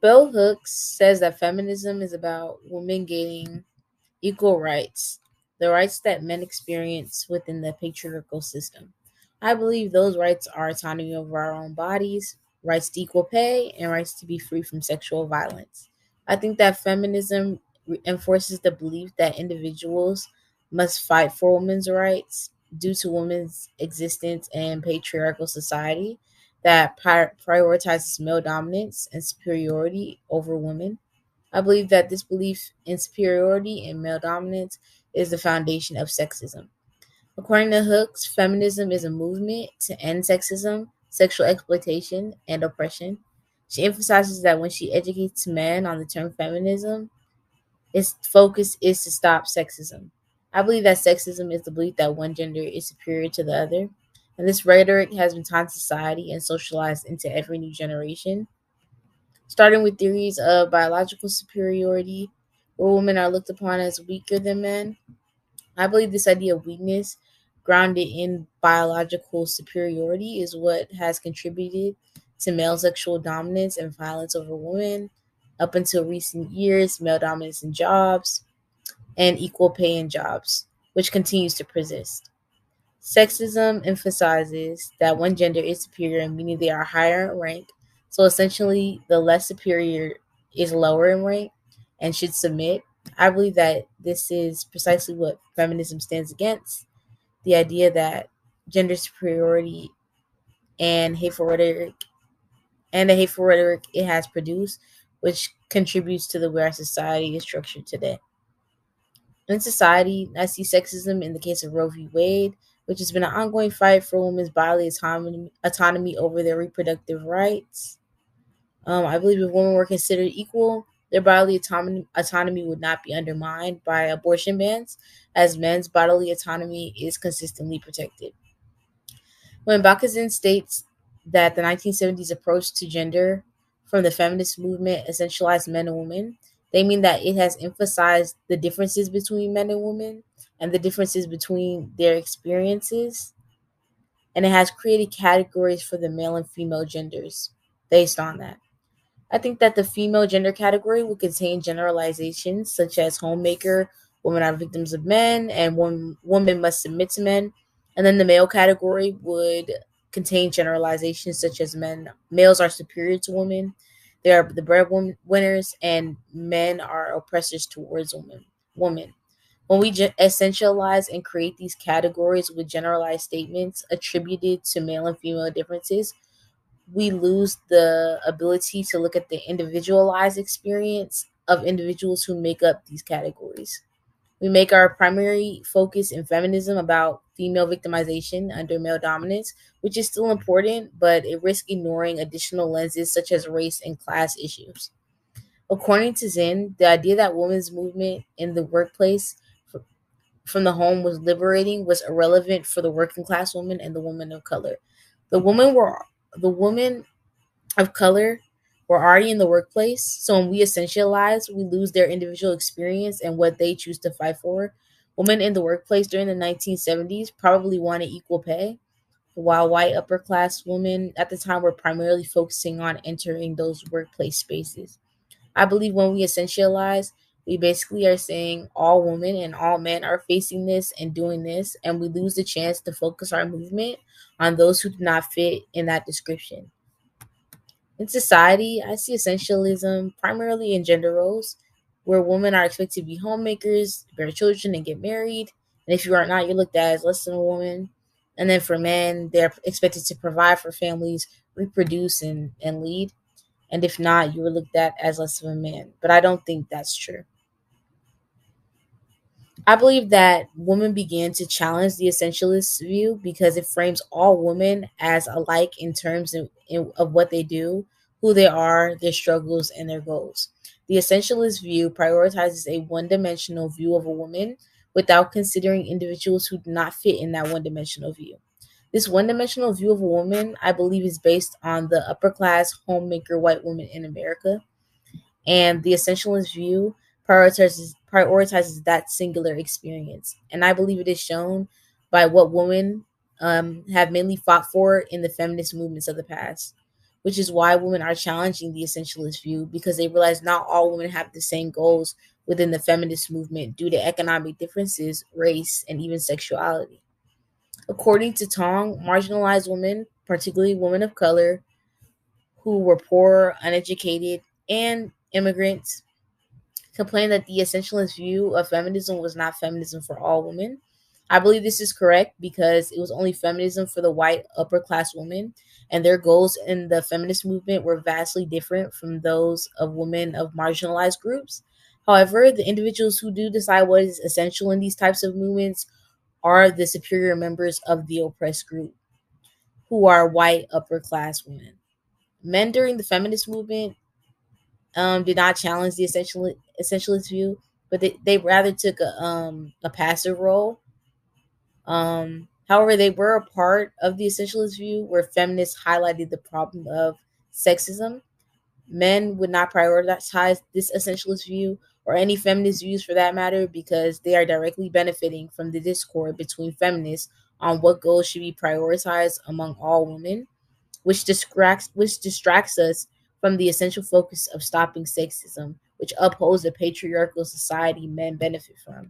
Bell Hooks says that feminism is about women gaining equal rights, the rights that men experience within the patriarchal system. I believe those rights are autonomy over our own bodies, rights to equal pay, and rights to be free from sexual violence. I think that feminism enforces the belief that individuals must fight for women's rights due to women's existence in patriarchal society that prioritizes male dominance and superiority over women. I believe that this belief in superiority and male dominance is the foundation of sexism. According to Hooks, feminism is a movement to end sexism, sexual exploitation, and oppression. She emphasizes that when she educates men on the term feminism, its focus is to stop sexism. I believe that sexism is the belief that one gender is superior to the other, and this rhetoric has been taught in society and socialized into every new generation, starting with theories of biological superiority, where women are looked upon as weaker than men. I believe this idea of weakness, grounded in biological superiority, is what has contributed to male sexual dominance and violence over women. Up until recent years, male dominance in jobs and equal pay in jobs, which continues to persist. Sexism emphasizes that one gender is superior, meaning they are higher in rank. So essentially, the less superior is lower in rank and should submit. I believe that this is precisely what feminism stands against, the idea that gender superiority and hateful rhetoric and the hateful rhetoric it has produced, which contributes to the way our society is structured today. In society, I see sexism in the case of Roe v. Wade, which has been an ongoing fight for women's bodily autonomy over their reproductive rights. I believe if women were considered equal, their bodily autonomy would not be undermined by abortion bans, as men's bodily autonomy is consistently protected. When Bakunin states that the 1970s approach to gender from the feminist movement essentialized men and women, they mean that it has emphasized the differences between men and women and the differences between their experiences, and it has created categories for the male and female genders based on that. I think that the female gender category would contain generalizations such as homemaker, women are victims of men, and women must submit to men. And then the male category would contain generalizations such as males are superior to women, they are the breadwinners, and men are oppressors towards women. When we essentialize and create these categories with generalized statements attributed to male and female differences, we lose the ability to look at the individualized experience of individuals who make up these categories. We make our primary focus in feminism about female victimization under male dominance, which is still important, but it risks ignoring additional lenses such as race and class issues. According to Zinn, the idea that women's movement in the workplace from the home was liberating was irrelevant for the working class woman and the woman of color. The women were the women of color were already in the workplace. So when we essentialize, we lose their individual experience and what they choose to fight for. Women in the workplace during the 1970s probably wanted equal pay, while white upper class women at the time were primarily focusing on entering those workplace spaces. I believe when we essentialize, we basically are saying all women and all men are facing this and doing this, and we lose the chance to focus our movement on those who do not fit in that description. In society, I see essentialism primarily in gender roles, where women are expected to be homemakers, bear children, and get married. And if you are not, you're looked at as less than a woman. And then for men, they're expected to provide for families, reproduce, and lead. And if not, you were looked at as less of a man. But I don't think that's true. I believe that women began to challenge the essentialist view because it frames all women as alike in terms of what they do, who they are, their struggles, and their goals. The essentialist view prioritizes a one dimensional view of a woman without considering individuals who do not fit in that one dimensional view. This one dimensional view of a woman, I believe, is based on the upper class homemaker white woman in America, and the essentialist view prioritizes that singular experience. And I believe it is shown by what women have mainly fought for in the feminist movements of the past. which is why women are challenging the essentialist view because they realize not all women have the same goals within the feminist movement due to economic differences, race, and even sexuality. According to Tong, marginalized women, particularly women of color who were poor, uneducated, and immigrants, complained that the essentialist view of feminism was not feminism for all women. I believe this is correct because it was only feminism for the white upper class women, and their goals in the feminist movement were vastly different from those of women of marginalized groups. However, the individuals who do decide what is essential in these types of movements are the superior members of the oppressed group, who are white upper class women. Men during the feminist movement did not challenge the essentialist view, but they rather took a passive role. However, they were a part of the essentialist view where feminists highlighted the problem of sexism. Men would not prioritize this essentialist view or any feminist views for that matter because they are directly benefiting from the discord between feminists on what goals should be prioritized among all women, which distracts us from the essential focus of stopping sexism, which upholds the patriarchal society men benefit from.